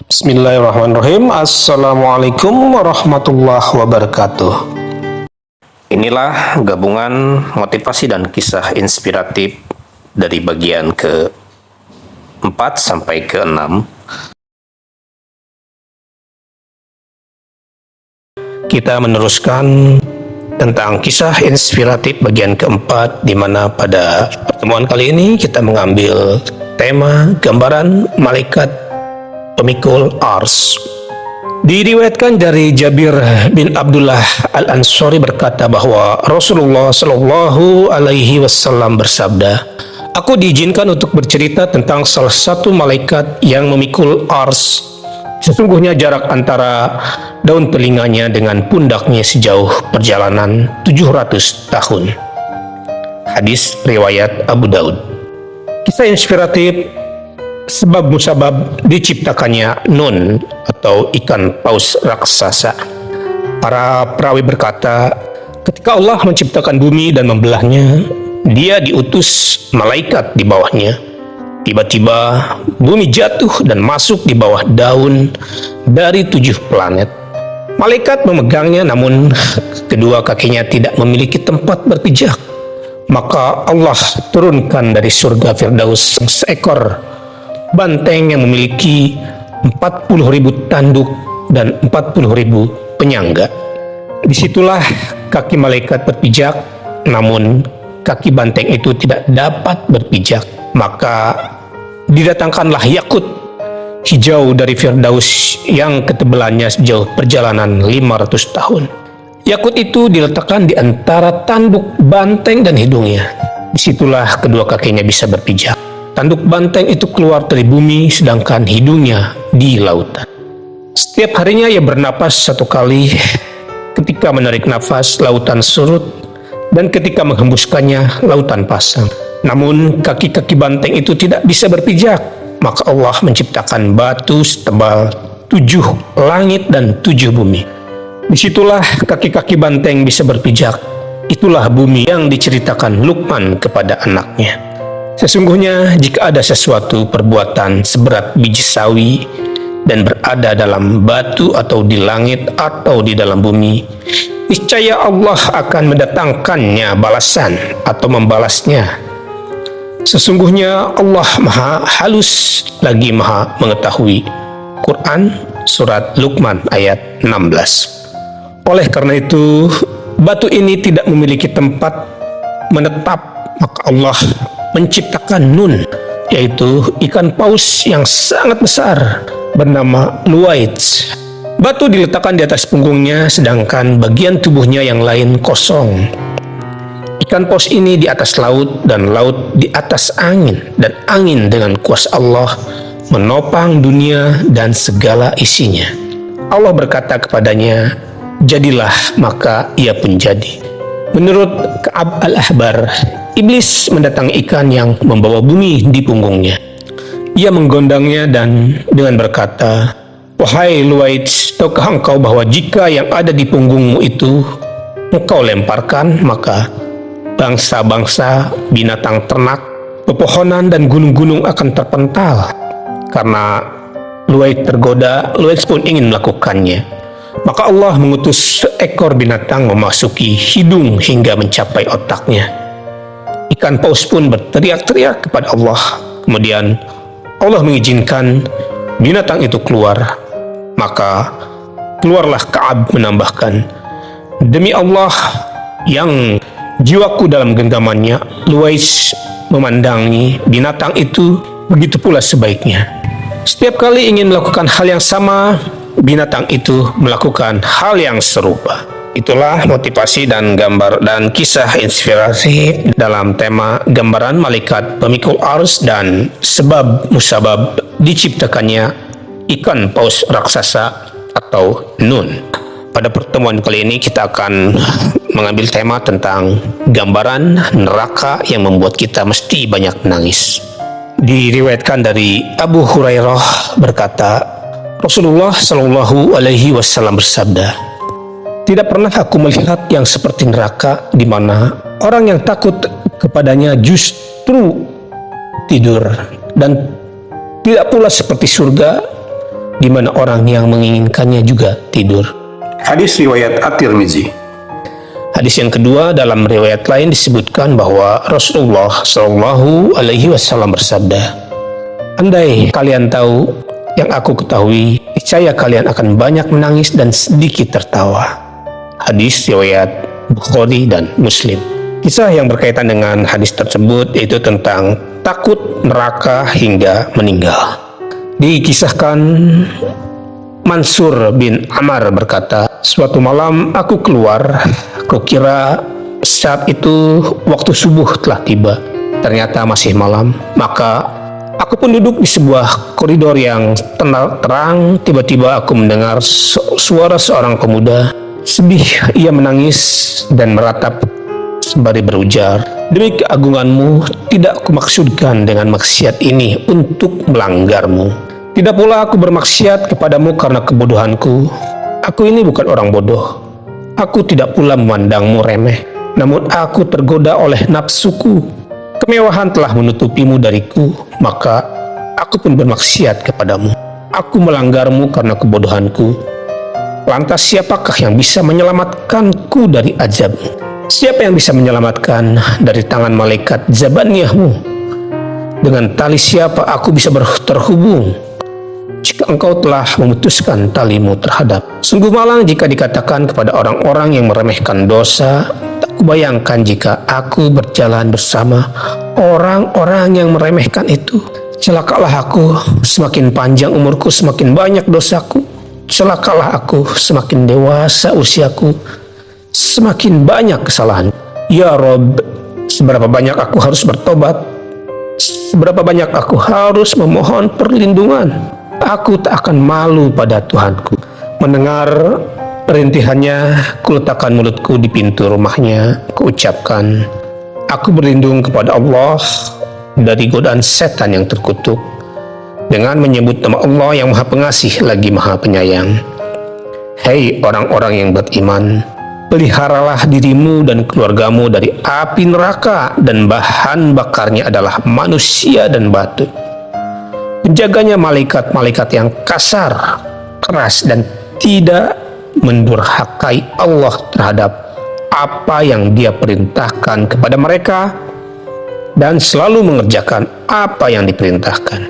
Bismillahirrahmanirrahim. Assalamualaikum warahmatullahi wabarakatuh. Inilah gabungan motivasi dan kisah inspiratif dari bagian ke-4 sampai ke-6. Kita meneruskan tentang kisah inspiratif bagian ke-4, di mana pada pertemuan kali ini kita mengambil tema gambaran malaikat pemikul ars. Diriwayatkan dari Jabir bin Abdullah Al-Ansari berkata bahwa Rasulullah Shallallahu Alaihi Wasallam bersabda, "Aku diizinkan untuk bercerita tentang salah satu malaikat yang memikul ars. Sesungguhnya jarak antara daun telinganya dengan pundaknya sejauh perjalanan 700 tahun." Hadis riwayat Abu Daud. Kisah inspiratif sebab musabab diciptakannya Nun atau ikan paus raksasa. Para perawi berkata, ketika Allah menciptakan bumi dan membelahnya, Dia diutus malaikat di bawahnya. Tiba-tiba bumi jatuh dan masuk di bawah daun dari 7 planet. Malaikat memegangnya, namun kedua kakinya tidak memiliki tempat berpijak. Maka Allah turunkan dari surga Firdaus seekor banteng yang memiliki 40.000 tanduk dan 40.000 penyangga. Disitulah kaki malaikat berpijak, namun kaki banteng itu tidak dapat berpijak. Maka didatangkanlah yakut hijau dari Firdaus yang ketebalannya sejauh perjalanan 500 tahun. Yakut itu diletakkan di antara tanduk banteng dan hidungnya. Disitulah kedua kakinya bisa berpijak. Tanduk banteng itu keluar dari bumi, sedangkan hidungnya di lautan. Setiap harinya ia bernapas 1 kali. Ketika menarik nafas, lautan surut, dan ketika menghembuskannya, lautan pasang. Namun kaki-kaki banteng itu tidak bisa berpijak. Maka Allah menciptakan batu setebal 7 langit dan 7 bumi. Disitulah kaki-kaki banteng bisa berpijak. Itulah bumi yang diceritakan Luqman kepada anaknya. Sesungguhnya jika ada sesuatu perbuatan seberat biji sawi dan berada dalam batu atau di langit atau di dalam bumi, niscaya Allah akan mendatangkannya balasan atau membalasnya. Sesungguhnya Allah Maha Halus lagi Maha Mengetahui. Quran Surat Luqman ayat 16. Oleh karena itu, batu ini tidak memiliki tempat menetap, maka Allah menciptakan Nun, yaitu ikan paus yang sangat besar bernama Luwait. Batu diletakkan di atas punggungnya, sedangkan bagian tubuhnya yang lain kosong. Ikan paus ini di atas laut dan laut di atas angin, dan angin dengan kuasa Allah menopang dunia dan segala isinya. Allah berkata kepadanya, "Jadilah," maka ia pun jadi. Menurut Ka'ab al-Ahbar, iblis mendatangi ikan yang membawa bumi di punggungnya. Ia menggondangnya dan dengan berkata, "Wahai Luwait, tahukah engkau bahwa jika yang ada di punggungmu itu engkau lemparkan, maka bangsa-bangsa, binatang ternak, pepohonan dan gunung-gunung akan terpental?" Karena Luwait tergoda, Luwait pun ingin melakukannya. Maka Allah mengutus seekor binatang memasuki hidung hingga mencapai otaknya. Ikan paus pun berteriak-teriak kepada Allah. Kemudian Allah mengizinkan binatang itu keluar. Maka keluarlah. Ka'ab menambahkan, "Demi Allah yang jiwaku dalam genggamannya, Luwais memandangi binatang itu, begitu pula sebaiknya. Setiap kali ingin melakukan hal yang sama, binatang itu melakukan hal yang serupa." Itulah motivasi dan gambar dan kisah inspirasi dalam tema gambaran malaikat pemikul ars dan sebab musabab diciptakannya ikan paus raksasa atau Nun. Pada pertemuan kali ini kita akan mengambil tema tentang gambaran neraka yang membuat kita mesti banyak menangis. Diriwayatkan dari Abu Hurairah berkata, Rasulullah Shallallahu Alaihi Wasallam bersabda, "Tidak pernah aku melihat yang seperti neraka, di mana orang yang takut kepadanya justru tidur, dan tidak pula seperti surga, di mana orang yang menginginkannya juga tidur. Hadis riwayat At-Tirmizi. Hadis yang kedua, dalam riwayat lain disebutkan bahwa Rasulullah Shallallahu Alaihi Wasallam bersabda, "Andai kalian tahu yang aku ketahui, niscaya kalian akan banyak menangis dan sedikit tertawa." Hadis riwayat Bukhari dan Muslim. Kisah yang berkaitan dengan hadis tersebut yaitu tentang takut neraka hingga meninggal. Dikisahkan Mansur bin Amar berkata, "Suatu malam aku keluar, aku kira saat itu waktu subuh telah tiba. Ternyata masih malam. Maka aku pun duduk di sebuah koridor yang terang. Tiba-tiba aku mendengar suara seorang pemuda. Sedih ia menangis dan meratap sembari berujar, 'Demi keagunganmu, tidak kumaksudkan dengan maksiat ini untuk melanggarmu. Tidak pula aku bermaksiat kepadamu karena kebodohanku. Aku ini bukan orang bodoh. Aku tidak pula memandangmu remeh. Namun aku tergoda oleh nafsuku. Kemewahan telah menutupimu dariku, maka aku pun bermaksiat kepadamu. Aku melanggarmu karena kebodohanku. Lantas siapakah yang bisa menyelamatkanku dari azabmu? Siapa yang bisa menyelamatkan dari tangan malaikat Zabaniyahmu? Dengan tali siapa aku bisa terhubung jika engkau telah memutuskan talimu terhadap? Sungguh malang jika dikatakan kepada orang-orang yang meremehkan dosa, tak kubayangkan jika aku berjalan bersama orang-orang yang meremehkan itu. Celakalah aku, semakin panjang umurku semakin banyak dosaku. Celakalah aku, semakin dewasa usiaku semakin banyak kesalahan. Ya Rob, seberapa banyak aku harus bertobat, seberapa banyak aku harus memohon perlindungan. Aku tak akan malu pada Tuhanku." Mendengar rintihannya, kuletakkan mulutku di pintu rumahnya. Kuucapkan, "Aku berlindung kepada Allah dari godaan setan yang terkutuk," dengan menyebut nama Allah yang Maha Pengasih lagi Maha Penyayang. Hei orang-orang yang beriman, peliharalah dirimu dan keluargamu dari api neraka dan bahan bakarnya adalah manusia dan batu. Penjaganya malaikat-malaikat yang kasar, keras, dan tidak mendurhakai Allah terhadap apa yang Dia perintahkan kepada mereka dan selalu mengerjakan apa yang diperintahkan.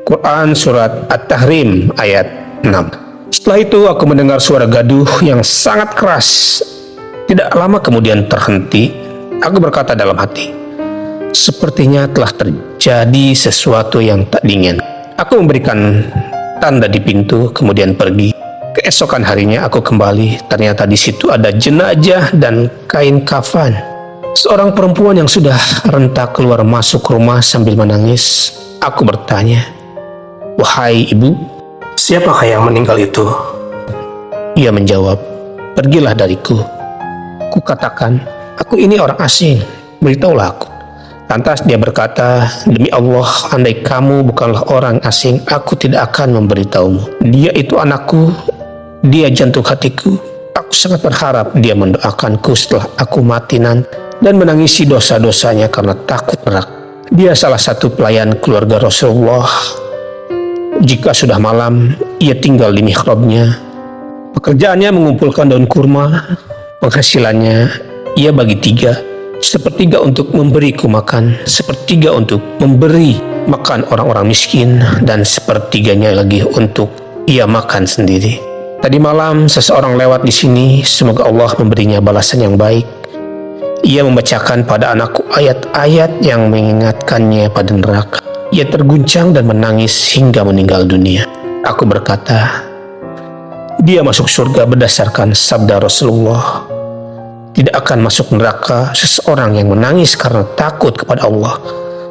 Quran Surat At-Tahrim ayat 6. Setelah itu aku mendengar suara gaduh yang sangat keras. Tidak lama kemudian terhenti. Aku berkata dalam hati, "Sepertinya telah terjadi sesuatu yang tak diinginkan." Aku memberikan tanda di pintu, kemudian pergi. Keesokan harinya aku kembali. Ternyata di situ ada jenazah dan kain kafan. Seorang perempuan yang sudah rentak keluar masuk rumah sambil menangis. Aku bertanya, "Wahai ibu, siapakah yang meninggal itu?" Ia menjawab, "Pergilah dariku." Kukatakan, "Aku ini orang asing, beritahulah aku." Lantas dia berkata, "Demi Allah, andai kamu bukanlah orang asing, aku tidak akan memberitahumu. Dia itu anakku, dia jantung hatiku. Aku sangat berharap dia mendoakanku setelah aku mati nanti dan menangisi dosa-dosanya karena takut neraka. Dia salah satu pelayan keluarga Rasulullah. Jika sudah malam, ia tinggal di mihrabnya. Pekerjaannya mengumpulkan daun kurma. Penghasilannya ia bagi 3, sepertiga untuk memberiku makan, sepertiga untuk memberi makan orang-orang miskin, dan sepertiganya lagi untuk ia makan sendiri. Tadi malam seseorang lewat di sini, semoga Allah memberinya balasan yang baik. Ia membacakan pada anakku ayat-ayat yang mengingatkannya pada neraka. Ia terguncang dan menangis hingga meninggal dunia." Aku berkata, "Dia masuk surga berdasarkan sabda Rasulullah. Tidak akan masuk neraka seseorang yang menangis karena takut kepada Allah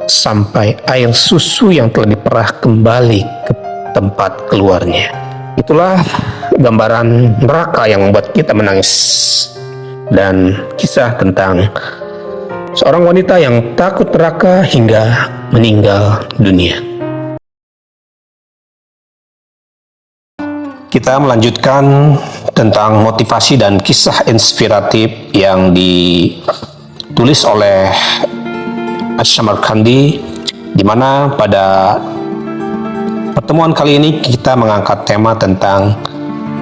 sampai air susu yang telah diperah kembali ke tempat keluarnya." Itulah gambaran neraka yang membuat kita menangis, dan kisah tentang seorang wanita yang takut neraka hingga meninggal dunia. Kita melanjutkan tentang motivasi dan kisah inspiratif yang ditulis oleh Asy-Syamarqandi, di mana pada pertemuan kali ini kita mengangkat tema tentang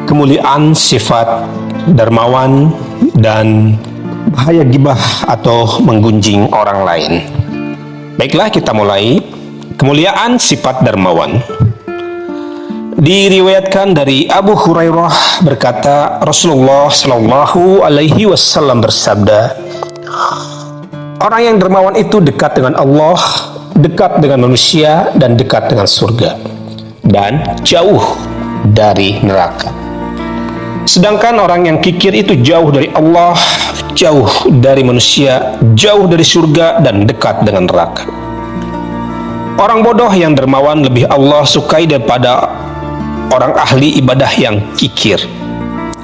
kemuliaan sifat dermawan dan bahaya gibah atau menggunjing orang lain. Baiklah, kita mulai. Kemuliaan sifat dermawan. Diriwayatkan dari Abu Hurairah berkata, Rasulullah Shallallahu Alaihi Wasallam bersabda, orang yang dermawan itu dekat dengan Allah, dekat dengan manusia, dan dekat dengan surga, dan jauh dari neraka. Sedangkan orang yang kikir itu jauh dari Allah, jauh dari manusia, jauh dari surga, dan dekat dengan neraka. Orang bodoh yang dermawan lebih Allah sukai daripada orang ahli ibadah yang kikir.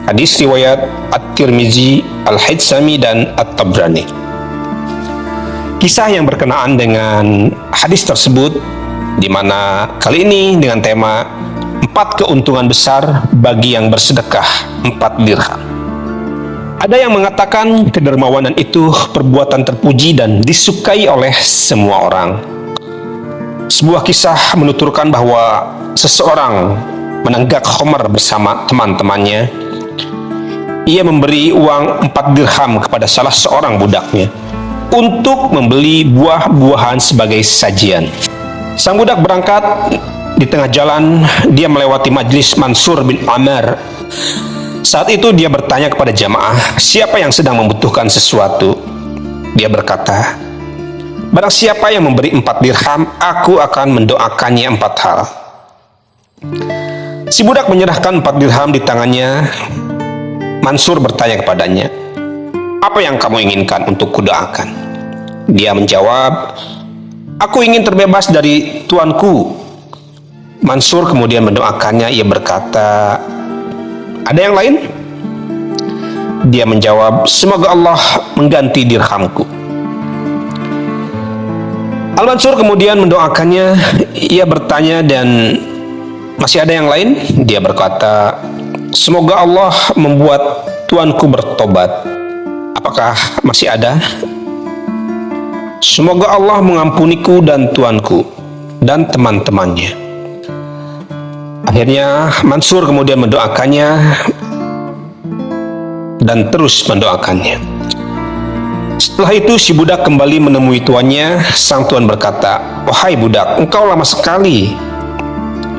Hadis riwayat At-Tirmizi, Al-Haythami, dan At-Tabrani. Kisah yang berkenaan dengan hadis tersebut, di mana kali ini dengan tema 4 keuntungan besar bagi yang bersedekah 4 dirham. Ada yang mengatakan kedermawanan itu perbuatan terpuji dan disukai oleh semua orang. Sebuah kisah menuturkan bahwa seseorang menenggak khamar bersama teman-temannya. Ia memberi uang 4 dirham kepada salah seorang budaknya untuk membeli buah-buahan sebagai sajian. Sang budak berangkat. Di tengah jalan, dia melewati majlis Mansur bin Amr. Saat itu dia bertanya kepada jamaah, siapa yang sedang membutuhkan sesuatu? Dia berkata, barang siapa yang memberi 4 dirham, aku akan mendoakannya 4 hal. Si budak menyerahkan 4 dirham di tangannya. Mansur bertanya kepadanya, apa yang kamu inginkan untuk kudoakan? Dia menjawab, aku ingin terbebas dari tuanku. Mansur kemudian mendoakannya. Ia berkata, ada yang lain? Dia menjawab, semoga Allah mengganti dirhamku. Al-Mansur kemudian mendoakannya. Ia bertanya, dan masih ada yang lain? Dia berkata, semoga Allah membuat tuanku bertobat. Apakah masih ada? Semoga Allah mengampuniku dan tuanku dan teman-temannya. Akhirnya Mansur kemudian mendoakannya dan terus mendoakannya. Setelah itu si budak kembali menemui tuannya. Sang tuan berkata, wahai budak, engkau lama sekali.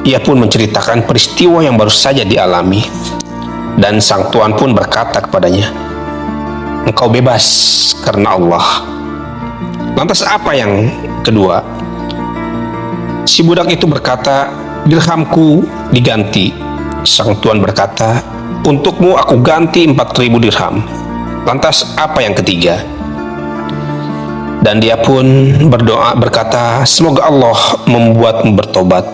Ia pun menceritakan peristiwa yang baru saja dialami. Dan sang tuan pun berkata kepadanya, engkau bebas karena Allah. Lantas apa yang kedua? Si budak itu berkata, dirhamku diganti. Sang tuan berkata, untukmu aku ganti 4.000 dirham. Lantas apa yang ketiga? Dan dia pun berdoa berkata, semoga Allah membuatmu bertobat.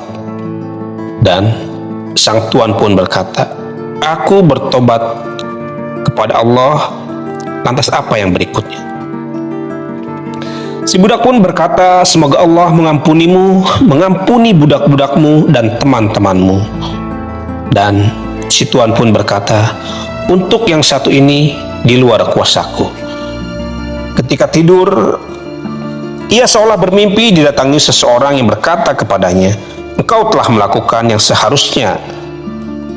Dan sang tuan pun berkata, aku bertobat kepada Allah. Lantas apa yang berikutnya? Si budak pun berkata, semoga Allah mengampunimu, mengampuni budak-budakmu dan teman-temanmu. Dan si tuan pun berkata, untuk yang satu ini di luar kuasaku. Ketika tidur, ia seolah bermimpi didatangi seseorang yang berkata kepadanya, engkau telah melakukan yang seharusnya.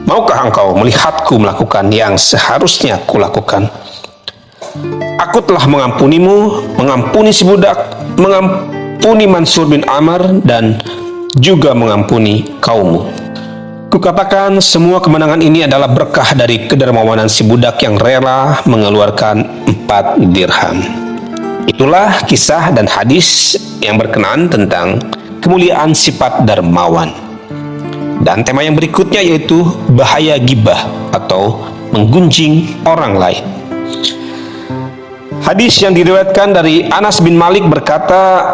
Maukah engkau melihatku melakukan yang seharusnya kulakukan? Aku telah mengampunimu, mengampuni si budak, mengampuni Mansur bin Amr, dan juga mengampuni kaummu. Kukatakan semua kemenangan ini adalah berkah dari kedermawanan si budak yang rela mengeluarkan 4 dirham. Itulah kisah dan hadis yang berkenaan tentang kemuliaan sifat dermawan. Dan tema yang berikutnya yaitu bahaya gibah atau menggunjing orang lain. Hadis yang diriwayatkan dari Anas bin Malik berkata,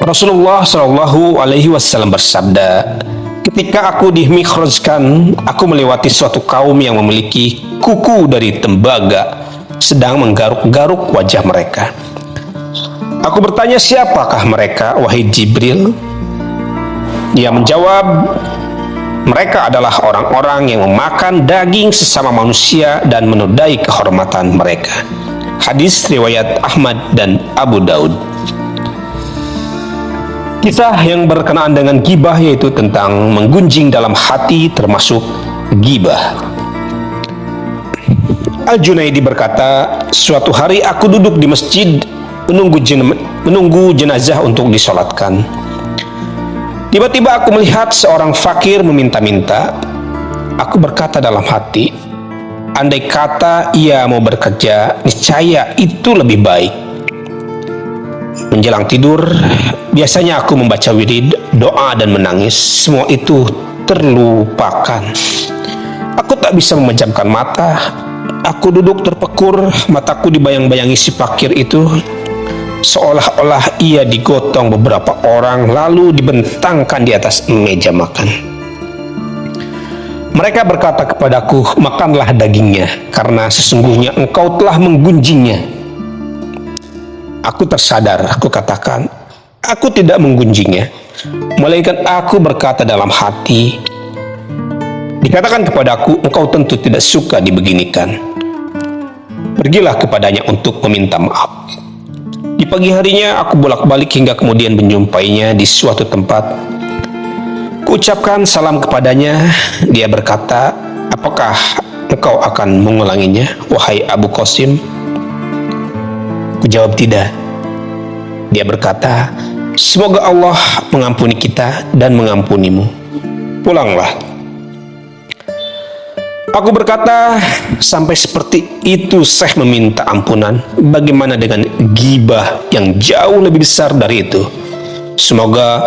Rasulullah Shallallahu Alaihi Wasallam bersabda, ketika aku dimikhrajkan, aku melewati suatu kaum yang memiliki kuku dari tembaga, sedang menggaruk-garuk wajah mereka. Aku bertanya, siapakah mereka, wahai Jibril? Dia menjawab, mereka adalah orang-orang yang memakan daging sesama manusia dan menodai kehormatan mereka. Hadis riwayat Ahmad dan Abu Daud. Kisah yang berkenaan dengan gibah yaitu tentang menggunjing dalam hati termasuk gibah. Al-Junaidi berkata, suatu hari aku duduk di masjid menunggu jenazah untuk disolatkan. Tiba-tiba aku melihat seorang fakir meminta-minta. Aku berkata dalam hati, andai kata ia mau bekerja, niscaya itu lebih baik. Menjelang tidur, biasanya aku membaca wirid, doa dan menangis. Semua itu terlupakan. Aku tak bisa memejamkan mata. Aku duduk terpekur, mataku dibayang-bayangi si fakir itu, seolah-olah ia digotong beberapa orang lalu dibentangkan di atas meja makan. Mereka berkata kepadaku, makanlah dagingnya, karena sesungguhnya engkau telah menggunjingnya. Aku tersadar, aku katakan, aku tidak menggunjingnya, melainkan aku berkata dalam hati, dikatakan kepadaku, engkau tentu tidak suka dibeginikan. Pergilah kepadanya untuk meminta maaf. Di pagi harinya aku bolak-balik hingga kemudian menjumpainya di suatu tempat. Kuucapkan salam kepadanya. Dia berkata, apakah engkau akan mengulanginya, wahai Abu Qasim? Kujawab tidak. Dia berkata, semoga Allah mengampuni kita dan mengampunimu. Pulanglah. Aku berkata, sampai seperti itu Syekh meminta ampunan. Bagaimana dengan gibah yang jauh lebih besar dari itu? Semoga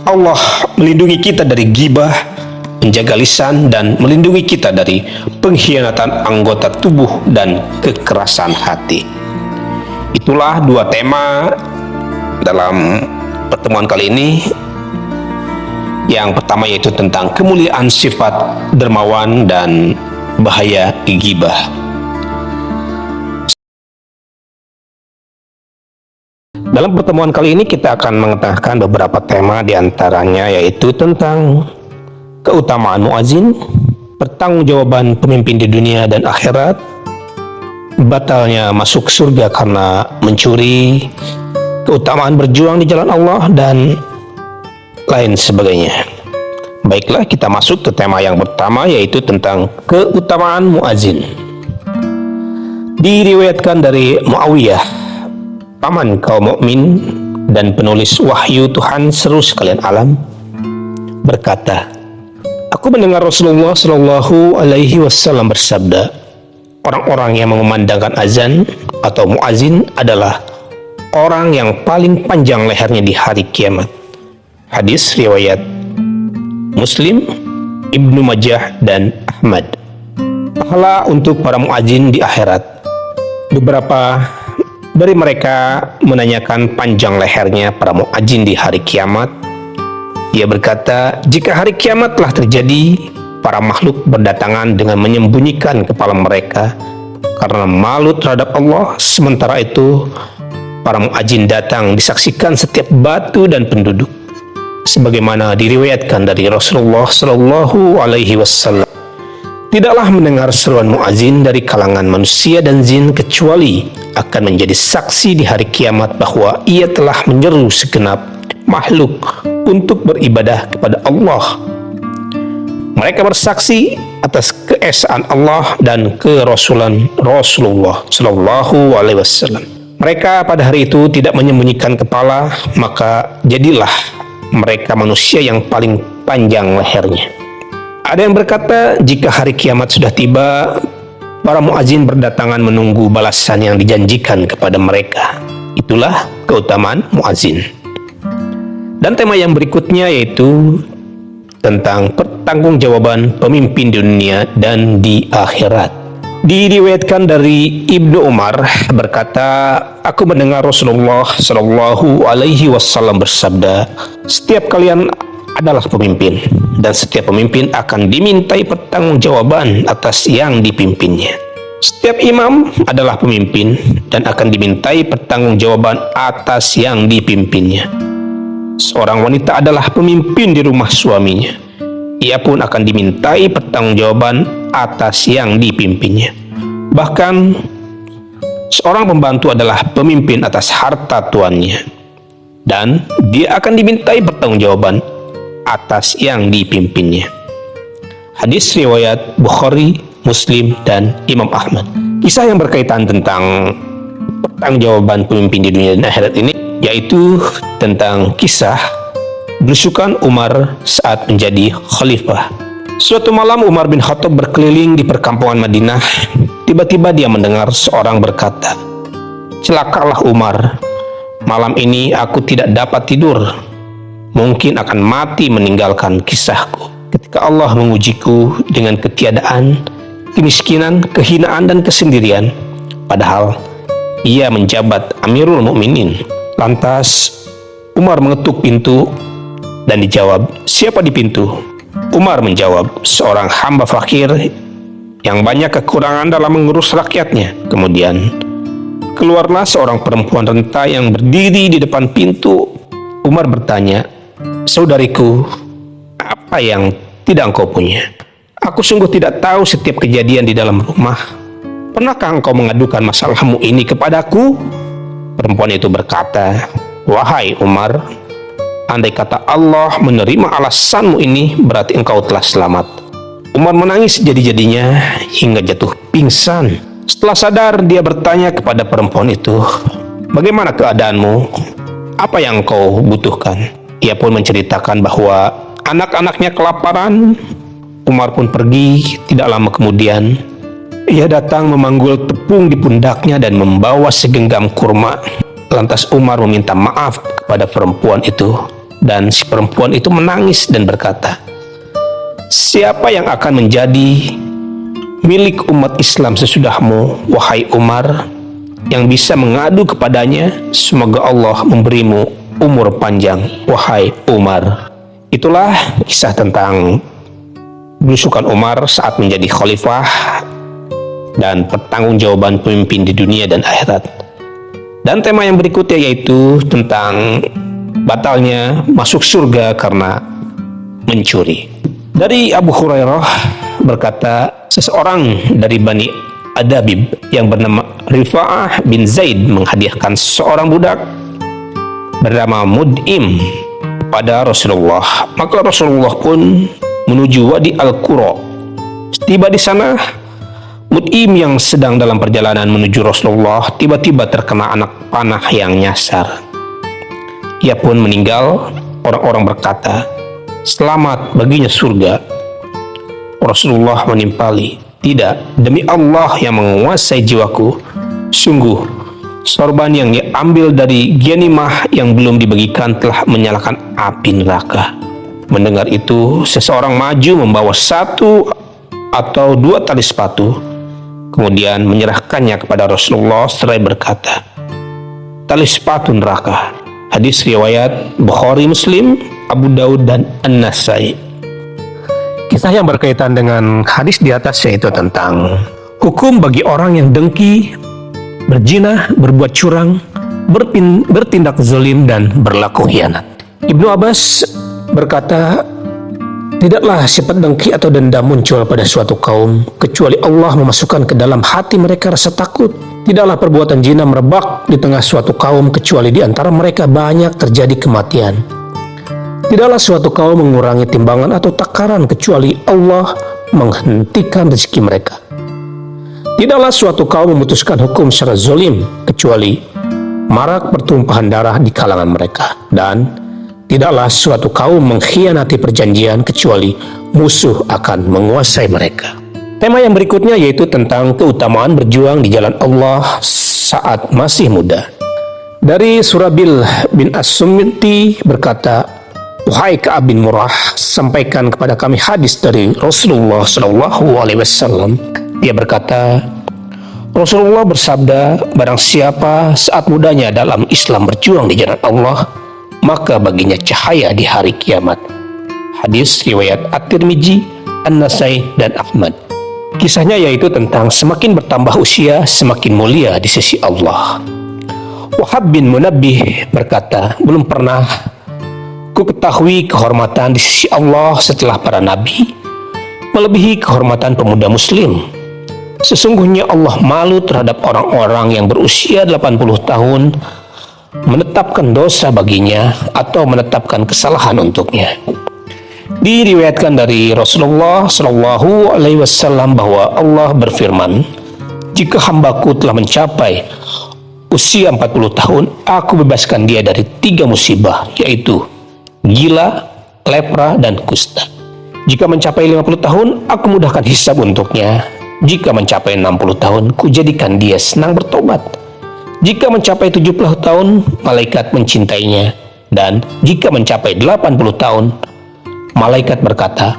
Allah melindungi kita dari gibah, menjaga lisan, dan melindungi kita dari pengkhianatan anggota tubuh dan kekerasan hati. Itulah dua tema dalam pertemuan kali ini. Yang pertama yaitu tentang kemuliaan sifat dermawan dan bahaya gibah. Dalam pertemuan kali ini kita akan mengetengahkan beberapa tema, diantaranya yaitu tentang keutamaan muazin, pertanggungjawaban pemimpin di dunia dan akhirat, batalnya masuk surga karena mencuri, keutamaan berjuang di jalan Allah, dan lain sebagainya. Baiklah, kita masuk ke tema yang pertama yaitu tentang keutamaan muazin. Diriwayatkan dari Muawiyah, paman kaum mukmin dan penulis wahyu Tuhan seru sekalian alam, berkata, aku mendengar Rasulullah Shallallahu Alaihi Wasallam bersabda, orang-orang yang mengumandangkan azan atau muazin adalah orang yang paling panjang lehernya di hari kiamat. Hadis riwayat Muslim, Ibnu Majah, dan Ahmad. Pahala untuk para muazin di akhirat. Beberapa dari mereka menanyakan panjang lehernya para muazin di hari kiamat. Ia berkata, jika hari kiamat telah terjadi, para makhluk berdatangan dengan menyembunyikan kepala mereka karena malu terhadap Allah. Sementara itu, para muazin datang disaksikan setiap batu dan penduduk, sebagaimana diriwayatkan dari Rasulullah Shallallahu Alaihi Wasallam. Tidaklah mendengar seruan muazin dari kalangan manusia dan jin kecuali akan menjadi saksi di hari kiamat bahwa ia telah menyeru segenap makhluk untuk beribadah kepada Allah. Mereka bersaksi atas keesaan Allah dan kerasulan Rasulullah Shallallahu Alaihi Wasallam. Mereka pada hari itu tidak menyembunyikan kepala, maka jadilah mereka manusia yang paling panjang lehernya. Ada yang berkata, jika hari kiamat sudah tiba, para muazin berdatangan menunggu balasan yang dijanjikan kepada mereka. Itulah keutamaan muazin. Dan tema yang berikutnya yaitu tentang pertanggungjawaban pemimpin di dunia dan di akhirat. Diriwayatkan dari Ibnu Umar berkata, aku mendengar Rasulullah Shallallahu Alaihi Wasallam bersabda, setiap kalian adalah pemimpin dan setiap pemimpin akan dimintai pertanggungjawaban atas yang dipimpinnya. Setiap imam adalah pemimpin dan akan dimintai pertanggungjawaban atas yang dipimpinnya. Seorang wanita adalah pemimpin di rumah suaminya. Ia pun akan dimintai pertanggungjawaban atas yang dipimpinnya. Bahkan, seorang pembantu adalah pemimpin atas harta tuannya. dan dia akan dimintai pertanggungjawaban atas yang dipimpinnya. Hadis riwayat Bukhari, Muslim, dan Imam Ahmad. Kisah yang berkaitan tentang pertanggungjawaban pemimpin di dunia dan akhirat ini yaitu tentang kisah belusukan Umar saat menjadi khalifah. Suatu malam Umar bin Khattab berkeliling di perkampungan Madinah. Tiba-tiba dia mendengar seorang berkata, "Celakalah Umar, malam ini aku tidak dapat tidur. Mungkin akan mati meninggalkan kisahku. Ketika Allah mengujiku dengan ketiadaan, kemiskinan, kehinaan, dan kesendirian, padahal ia menjabat Amirul Mukminin." Lantas Umar mengetuk pintu dan dijawab, "Siapa di pintu?" Umar menjawab, "Seorang hamba fakir yang banyak kekurangan dalam mengurus rakyatnya." Kemudian keluarlah seorang perempuan renta yang berdiri di depan pintu. Umar bertanya, "Saudariku, apa yang tidak engkau punya? Aku sungguh tidak tahu setiap kejadian di dalam rumah. Pernahkah engkau mengadukan masalahmu ini kepadaku?" Perempuan itu berkata, "Wahai Umar, andai kata Allah menerima alasanmu ini, berarti engkau telah selamat." Umar menangis jadi-jadinya hingga jatuh pingsan. Setelah sadar, dia bertanya kepada perempuan itu, "Bagaimana keadaanmu? Apa yang engkau butuhkan?" Ia pun menceritakan bahwa anak-anaknya kelaparan. Umar pun pergi. Tidak lama kemudian ia datang memanggul tepung di pundaknya dan membawa segenggam kurma. Lantas Umar meminta maaf kepada perempuan itu, dan si perempuan itu menangis dan berkata, "Siapa yang akan menjadi milik umat Islam sesudahmu, wahai Umar, yang bisa mengadu kepadanya? Semoga Allah memberimu umur panjang, wahai Umar." Itulah kisah tentang belusukan Umar saat menjadi khalifah dan pertanggungjawaban pemimpin di dunia dan akhirat. Dan tema yang berikutnya yaitu tentang batalnya masuk surga karena mencuri. Dari Abu Hurairah berkata, seseorang dari Bani Adabib yang bernama Rifa'ah bin Zaid menghadiahkan seorang budak bernama Mud'im pada Rasulullah. Maka Rasulullah pun menuju Wadi Al-Qura. Tiba di sana, Mut'im yang sedang dalam perjalanan menuju Rasulullah tiba-tiba terkena anak panah yang nyasar. Ia pun meninggal. Orang-orang berkata, "Selamat baginya surga." Rasulullah menimpali, "Tidak, demi Allah yang menguasai jiwaku, sungguh sorban yang diambil dari ghanimah yang belum dibagikan telah menyalakan api neraka." Mendengar itu, seseorang maju membawa satu atau dua tali sepatu, kemudian menyerahkannya kepada Rasulullah seraya berkata, "Tali sepatu neraka." Hadis riwayat Bukhari, Muslim, Abu Daud, dan An-Nasai. Kisah yang berkaitan dengan hadis di atas yaitu tentang hukum bagi orang yang dengki, berzina, berbuat curang, bertindak zalim, dan berlaku khianat. Ibnu Abbas berkata, "Tidaklah sifat dengki atau dendam muncul pada suatu kaum kecuali Allah memasukkan ke dalam hati mereka rasa takut. Tidaklah perbuatan zina merebak di tengah suatu kaum kecuali di antara mereka banyak terjadi kematian. Tidaklah suatu kaum mengurangi timbangan atau takaran kecuali Allah menghentikan rezeki mereka. Tidaklah suatu kaum memutuskan hukum secara zalim kecuali marak pertumpahan darah di kalangan mereka. Dan tidaklah suatu kaum mengkhianati perjanjian kecuali musuh akan menguasai mereka." Tema yang berikutnya yaitu tentang keutamaan berjuang di jalan Allah saat masih muda. Dari Surabil bin As-Sumti berkata, "Wahai Ka'ab bin Murrah, sampaikan kepada kami hadis dari Rasulullah SAW. Dia berkata, Rasulullah bersabda, barang siapa saat mudanya dalam Islam berjuang di jalan Allah, maka baginya cahaya di hari kiamat." Hadis riwayat At-Tirmizi, An-Nasai, dan Ahmad. Kisahnya yaitu tentang semakin bertambah usia, semakin mulia di sisi Allah. Wahab bin Munabbih berkata, "Belum pernah ku ketahui kehormatan di sisi Allah setelah para nabi, melebihi kehormatan pemuda muslim. Sesungguhnya Allah malu terhadap orang-orang yang berusia 80 tahun menetapkan dosa baginya atau menetapkan kesalahan untuknya. Diriwayatkan dari Rasulullah Shallallahu Alaihi Wasallam bahwa Allah berfirman, "Jika hambaku telah mencapai usia 40 tahun, aku bebaskan dia dari 3 musibah, yaitu gila, lepra, dan kusta. Jika mencapai 50 tahun, aku mudahkan hisab untuknya. Jika mencapai 60 tahun, kujadikan dia senang bertobat. Jika mencapai 70 tahun, malaikat mencintainya. Dan jika mencapai 80 tahun, malaikat berkata,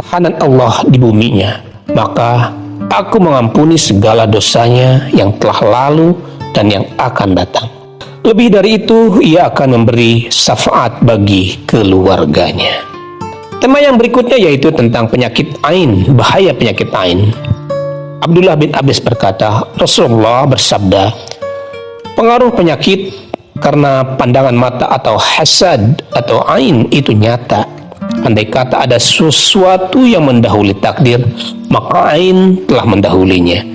tahanan Allah di buminya. Maka aku mengampuni segala dosanya yang telah lalu dan yang akan datang. Lebih dari itu, ia akan memberi syafaat bagi keluarganya." Tema yang berikutnya yaitu tentang penyakit ain, bahaya penyakit ain. Abdullah bin Abbas berkata, Rasulullah bersabda, pengaruh penyakit karena pandangan mata atau hasad atau ain itu nyata. Andai kata ada sesuatu yang mendahului takdir, maka ain telah mendahulinya.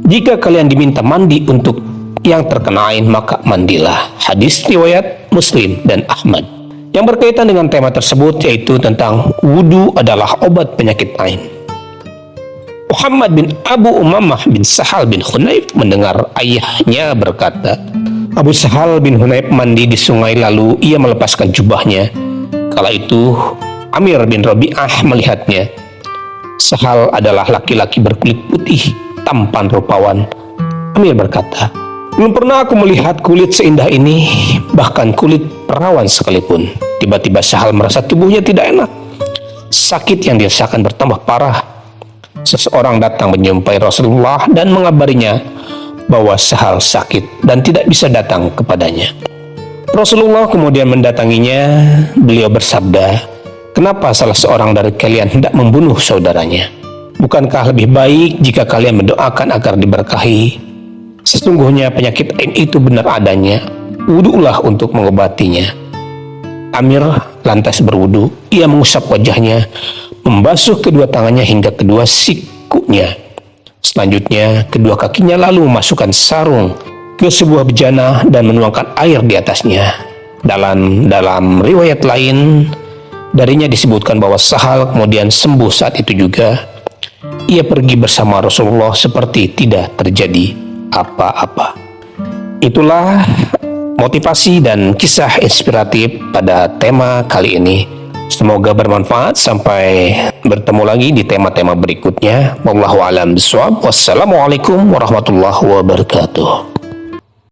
Jika kalian diminta mandi untuk yang terkena ain, maka mandilah. Hadis riwayat Muslim dan Ahmad. Yang berkaitan dengan tema tersebut yaitu tentang wudu adalah obat penyakit ain. Muhammad bin Abu Umamah bin Sahal bin Hunayf mendengar ayahnya berkata, Abu Sahal bin Hunayf mandi di sungai lalu ia melepaskan jubahnya. Kala itu Amir bin Rabi'ah melihatnya. Sahal adalah laki-laki berkulit putih, tampan rupawan. Amir berkata, belum pernah aku melihat kulit seindah ini, bahkan kulit perawan sekalipun. Tiba-tiba Sahal merasa tubuhnya tidak enak. Sakit yang dirasakan bertambah parah. Seseorang datang menjumpai Rasulullah dan mengabarinya bahwa Sahal sakit dan tidak bisa datang kepadanya. Rasulullah kemudian mendatanginya. Beliau bersabda, kenapa salah seorang dari kalian hendak membunuh saudaranya? Bukankah lebih baik jika kalian mendoakan agar diberkahi? Sesungguhnya penyakit ain itu benar adanya. Wudulah untuk mengobatinya. Amir lantas berwudu. Ia mengusap wajahnya, membasuh kedua tangannya hingga kedua sikunya. Selanjutnya, kedua kakinya lalu memasukkan sarung ke sebuah bejana dan menuangkan air di atasnya. Dalam riwayat lain, darinya disebutkan bahwa Sahal kemudian sembuh saat itu juga. Ia pergi bersama Rasulullah seperti tidak terjadi apa-apa. Itulah motivasi dan kisah inspiratif pada tema kali ini. Semoga bermanfaat. Sampai bertemu lagi di tema-tema berikutnya. Wallahu a'lam bishawab. Wassalamualaikum warahmatullahi wabarakatuh.